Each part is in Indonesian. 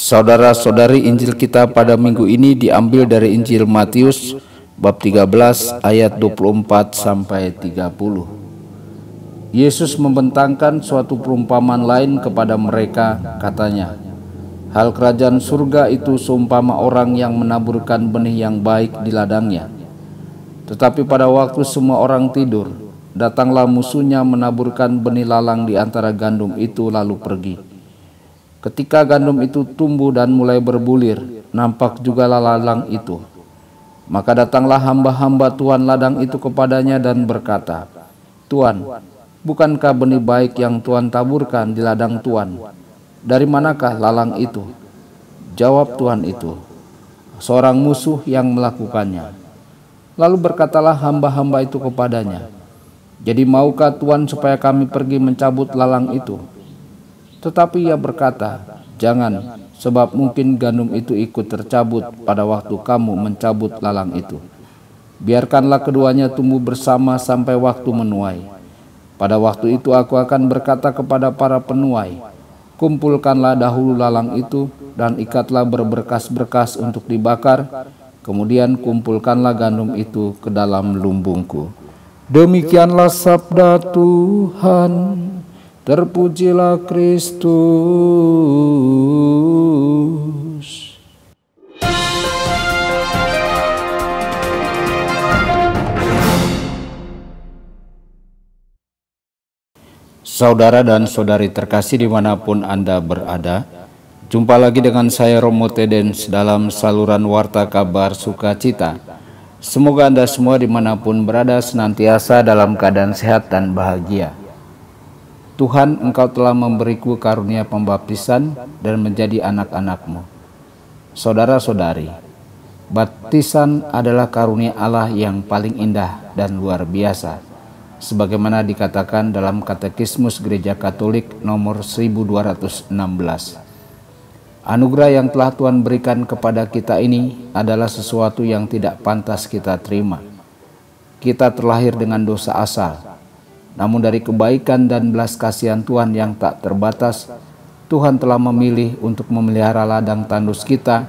Saudara-saudari, Injil kita pada minggu ini diambil dari Injil Matius bab 13 ayat 24 sampai 30. Yesus membentangkan suatu perumpamaan lain kepada mereka, katanya, "Hal kerajaan surga itu seumpama orang yang menaburkan benih yang baik di ladangnya. Tetapi pada waktu semua orang tidur, datanglah musuhnya menaburkan benih lalang di antara gandum itu lalu pergi. Ketika gandum itu tumbuh dan mulai berbulir, nampak juga lalang itu. Maka datanglah hamba-hamba Tuhan ladang itu kepadanya dan berkata, 'Tuan, bukankah benih baik yang Tuhan taburkan di ladang Tuan? Dari manakah lalang itu?' Jawab Tuhan itu, 'Seorang musuh yang melakukannya.' Lalu berkatalah hamba-hamba itu kepadanya, 'Jadi maukah Tuan supaya kami pergi mencabut lalang itu?' Tetapi ia berkata, 'Jangan, sebab mungkin gandum itu ikut tercabut pada waktu kamu mencabut lalang itu. Biarkanlah keduanya tumbuh bersama sampai waktu menuai. Pada waktu itu aku akan berkata kepada para penuai, kumpulkanlah dahulu lalang itu dan ikatlah berberkas-berkas untuk dibakar, kemudian kumpulkanlah gandum itu ke dalam lumbungku.' Demikianlah sabda Tuhan. Terpujilah Kristus. Saudara dan saudari terkasih dimanapun Anda berada, jumpa lagi dengan saya Romo Tedens dalam saluran Warta Kabar Sukacita. Semoga Anda semua dimanapun berada senantiasa dalam keadaan sehat dan bahagia. Tuhan, Engkau telah memberiku karunia pembaptisan dan menjadi anak-anak-Mu. Saudara-saudari, baptisan adalah karunia Allah yang paling indah dan luar biasa, sebagaimana dikatakan dalam Katekismus Gereja Katolik nomor 1216. Anugerah yang telah Tuhan berikan kepada kita ini adalah sesuatu yang tidak pantas kita terima. Kita terlahir dengan dosa asal. Namun dari kebaikan dan belas kasihan Tuhan yang tak terbatas, Tuhan telah memilih untuk memelihara ladang tandus kita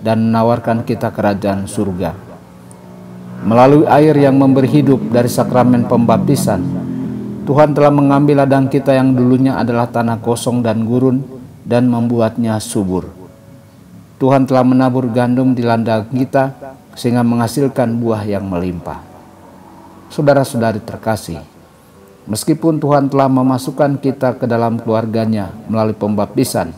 dan menawarkan kita kerajaan surga. Melalui air yang memberi hidup dari sakramen pembaptisan, Tuhan telah mengambil ladang kita yang dulunya adalah tanah kosong dan gurun dan membuatnya subur. Tuhan telah menabur gandum di ladang kita sehingga menghasilkan buah yang melimpah. Saudara-saudari terkasih, meskipun Tuhan telah memasukkan kita ke dalam keluarganya melalui pembaptisan,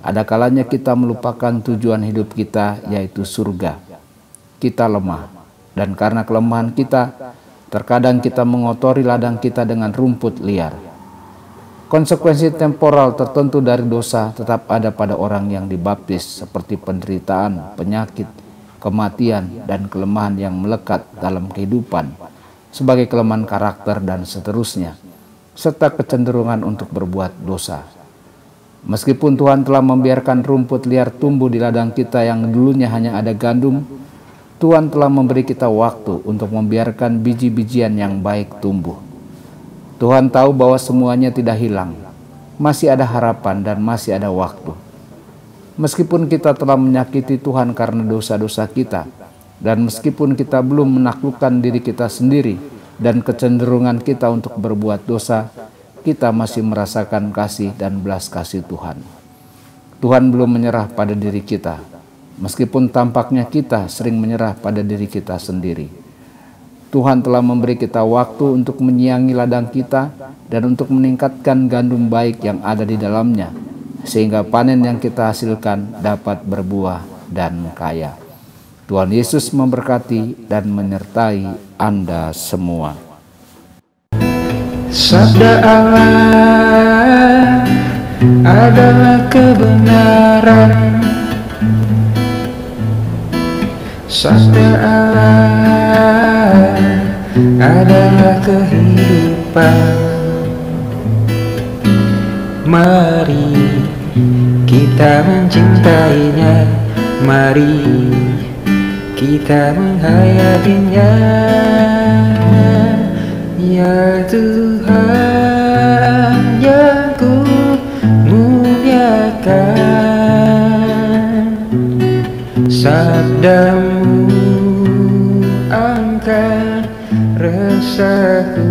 ada kalanya kita melupakan tujuan hidup kita, yaitu surga. Kita lemah, dan karena kelemahan kita, terkadang kita mengotori ladang kita dengan rumput liar. Konsekuensi temporal tertentu dari dosa tetap ada pada orang yang dibaptis, seperti penderitaan, penyakit, kematian, dan kelemahan yang melekat dalam kehidupan, sebagai kelemahan karakter dan seterusnya, serta kecenderungan untuk berbuat dosa. Meskipun Tuhan telah membiarkan rumput liar tumbuh di ladang kita yang dulunya hanya ada gandum, Tuhan telah memberi kita waktu untuk membiarkan biji-bijian yang baik tumbuh. Tuhan tahu bahwa semuanya tidak hilang, masih ada harapan dan masih ada waktu. Meskipun kita telah menyakiti Tuhan karena dosa-dosa kita, dan meskipun kita belum menaklukkan diri kita sendiri dan kecenderungan kita untuk berbuat dosa, kita masih merasakan kasih dan belas kasih Tuhan. Tuhan belum menyerah pada diri kita, meskipun tampaknya kita sering menyerah pada diri kita sendiri. Tuhan telah memberi kita waktu untuk menyiangi ladang kita dan untuk meningkatkan gandum baik yang ada di dalamnya, sehingga panen yang kita hasilkan dapat berbuah dan kaya. Tuhan Yesus memberkati dan menyertai Anda semua. Sabda Allah adalah kebenaran. Sabda Allah adalah kehidupan. Mari kita mencintainya, mari kita menghayatinya, ya Tuhan yang ku muliakan. sabdamu angkat resahku.